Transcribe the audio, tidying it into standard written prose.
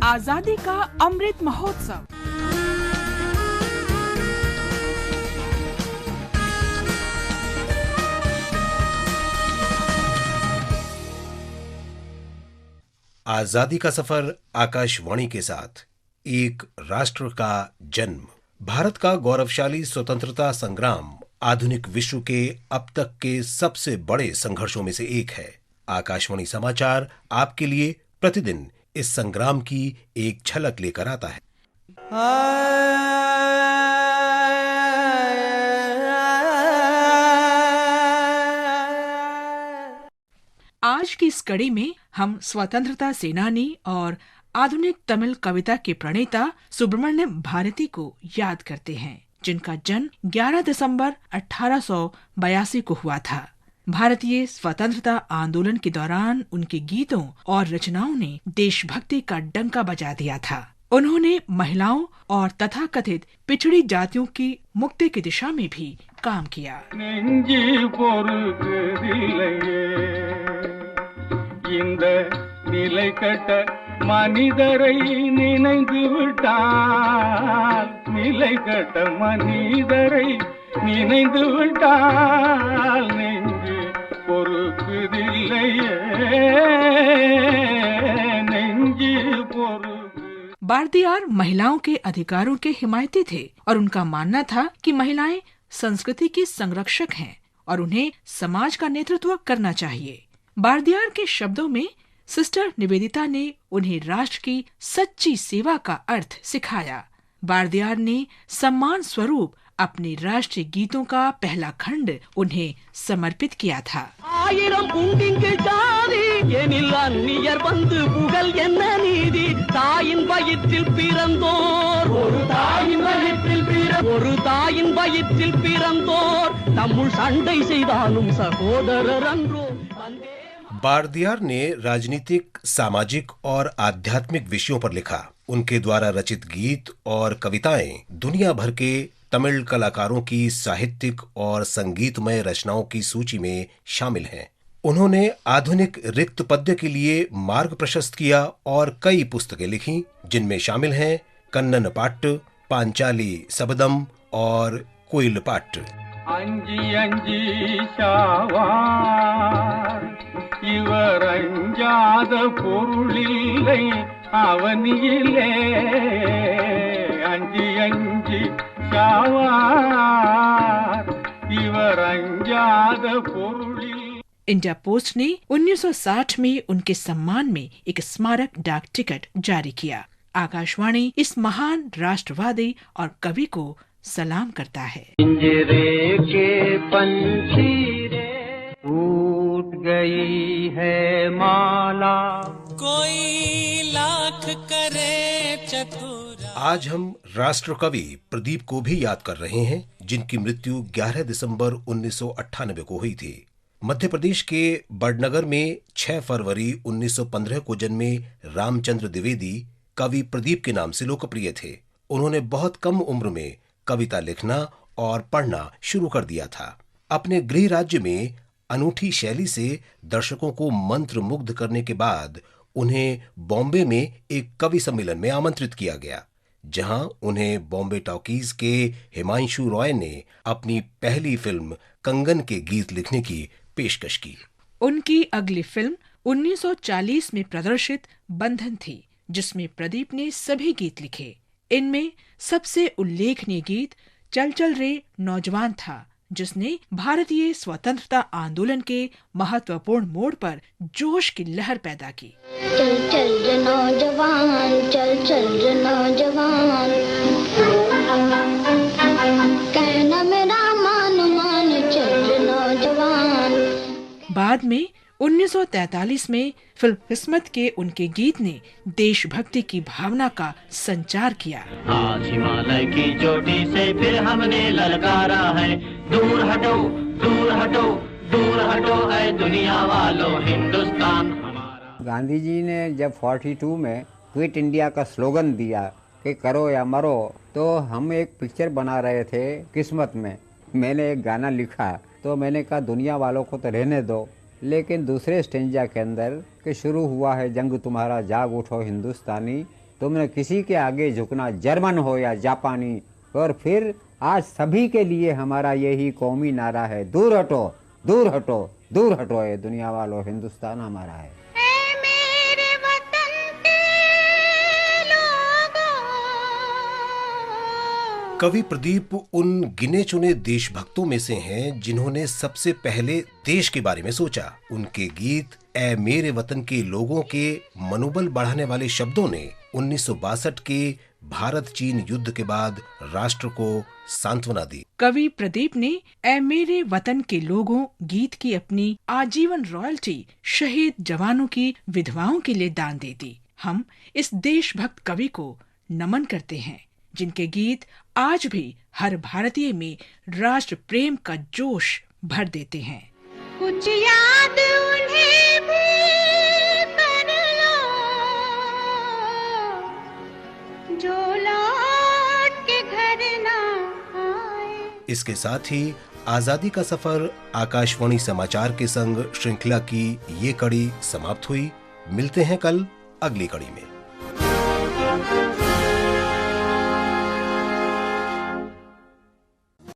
आजादी का अमृत महोत्सव। आजादी का सफर आकाशवाणी के साथ। एक राष्ट्र का जन्म। भारत का गौरवशाली स्वतंत्रता संग्राम आधुनिक विश्व के अब तक के सबसे बड़े संघर्षों में से एक है। आकाशवाणी समाचार आपके लिए प्रतिदिन इस संग्राम की एक झलक लेकर आता है। आज की इस कड़ी में हम स्वतंत्रता सेनानी और आधुनिक तमिल कविता के प्रणेता सुब्रमण्यम भारती को याद करते हैं, जिनका जन्म 11 दिसंबर 1882 को हुआ था। भारतीय स्वतंत्रता आंदोलन के दौरान उनके गीतों और रचनाओं ने देशभक्ति का डंका बजा दिया था। उन्होंने महिलाओं और तथाकथित पिछड़ी जातियों की मुक्ति की दिशा में भी काम किया। மனிதரை நினைந்து விட்டால் நிலை கட்ட மனிதரை நினைந்து விட்டால் நெஞ்சு பொறுக்குதில்லையே நெஞ்சு பொறுக்கு। बारदियार महिलाओं के अधिकारों के हिमायती थे और उनका मानना था कि महिलाएं संस्कृति की संरक्षक हैं और उन्हें समाज का नेतृत्व करना चाहिए। बारदियार के शब्दों में सिस्टर निवेदिता ने उन्हें राष्ट्र की सच्ची सेवा का अर्थ सिखाया। बारदियार ने सम्मान स्वरूप अपने राष्ट्रीय गीतों का पहला खंड उन्हें समर्पित किया था। ஆயிரம் புங்கிங்கள் சாதி எனில் அந்நியர் வந்து புகழ் என்ன நீதி தாயின் வயிற்றில் பிறந்தோர் ஒரு தாயின் வயிற்றில் பிறந்தோர் தம்முள் சண்டை செய்தாலும் சகோதரர் அன்றோ। बारदियार ने राजनीतिक, सामाजिक और आध्यात्मिक विषयों पर लिखा। उनके द्वारा रचित गीत और कविताएं दुनिया भर के तमिल कलाकारों की साहित्यिक और संगीतमय रचनाओं की सूची में शामिल हैं। उन्होंने आधुनिक रिक्त पद्य के लिए मार्ग प्रशस्त किया और कई पुस्तकें लिखी, जिनमें शामिल हैं कन्नन पाट्ट, पांचाली सबदम और कोइल पाट्ट। अंजी अंजी शावार இவர் அஞ்சாத பொருளில்லை அவனியிலே அஞ்சி அஞ்சி சாவார் இவர் அஞ்சாத பொருளில்। इंडिया पोस्ट ने 1960 में उनके सम्मान में एक स्मारक डाक टिकट जारी किया। आकाशवाणी इस महान राष्ट्रवादी और कवि को सलाम करता है। पिंजरे के पंछी टूट गई है माला कोई लाख करे चतुरा। आज हम राष्ट्र कवि प्रदीप को भी याद कर रहे हैं, जिनकी मृत्यु 11 दिसंबर 1998 को हुई थी। मध्य प्रदेश के बड़नगर में 6 फरवरी 1915 को जन्मे रामचंद्र द्विवेदी कवि प्रदीप के नाम से लोकप्रिय थे। उन्होंने बहुत कम उम्र में कविता लिखना और पढ़ना शुरू कर दिया था। अपने गृह राज्य में अनूठी शैली से दर्शकों को मंत्र मुग्ध करने के बाद उन्हें बॉम्बे में एक कवि सम्मेलन में आमंत्रित किया गया, जहां उन्हें बॉम्बे टॉकीज के हिमांशु रॉय ने अपनी पहली फिल्म कंगन के गीत लिखने की पेशकश की। उनकी अगली फिल्म 1940 में प्रदर्शित बंधन थी, जिसमें प्रदीप ने सभी गीत लिखे। इनमें सबसे उल्लेखनीय गीत चल चल रे नौजवान था, जिसने भारतीय स्वतंत्रता आंदोलन के महत्वपूर्ण मोड़ पर जोश की लहर पैदा की। चल चल रे नौजवान, चल चल रे नौजवान, कहना मेरा मान मान, चल रे नौजवान। बाद में 1943 में फिल्म किस्मत के उनके गीत ने देशभक्ति की भावना का संचार किया। आज हिमालय की चोटी से फिर हमने ललकारा है, दूर हटो दूर हटो दूर हटो है दुनिया वालों हिंदुस्तान हमारा। गांधी जी ने जब 42 में क्विट इंडिया का स्लोगन दिया कि करो या मरो, तो हम एक पिक्चर बना रहे थे किस्मत में। मैंने एक गाना लिखा तो मैंने कहा दुनिया वालों को तो रहने दो, लेकिन दूसरे स्टेंजा के अंदर कि शुरू हुआ है जंग तुम्हारा जाग उठो हिंदुस्तानी, तुमने किसी के आगे झुकना, जर्मन हो या जापानी। और फिर आज सभी के लिए हमारा यही कौमी नारा है, दूर हटो, दूर हटो, दूर हटो, ये दुनिया वालों, हिंदुस्तान हमारा है। कवि प्रदीप उन गिने चुने देशभक्तों में से हैं जिन्होंने सबसे पहले देश के बारे में सोचा। उनके गीत ऐ मेरे वतन के लोगों के मनोबल बढ़ाने वाले शब्दों ने 1962 के भारत चीन युद्ध के बाद राष्ट्र को सांत्वना दी। कवि प्रदीप ने ऐ मेरे वतन के लोगों गीत की अपनी आजीवन रॉयल्टी शहीद जवानों की विधवाओं के लिए दान दे दी। हम इस देशभक्त कवि को नमन करते हैं जिनके गीत आज भी हर भारतीय में राष्ट्र प्रेम का जोश भर देते हैं। कुछ याद उन्हें भी कर लो जो लौट के घर ना आए। इसके साथ ही आजादी का सफर आकाशवाणी समाचार के संग श्रृंखला की ये कड़ी समाप्त हुई। मिलते हैं कल अगली कड़ी में।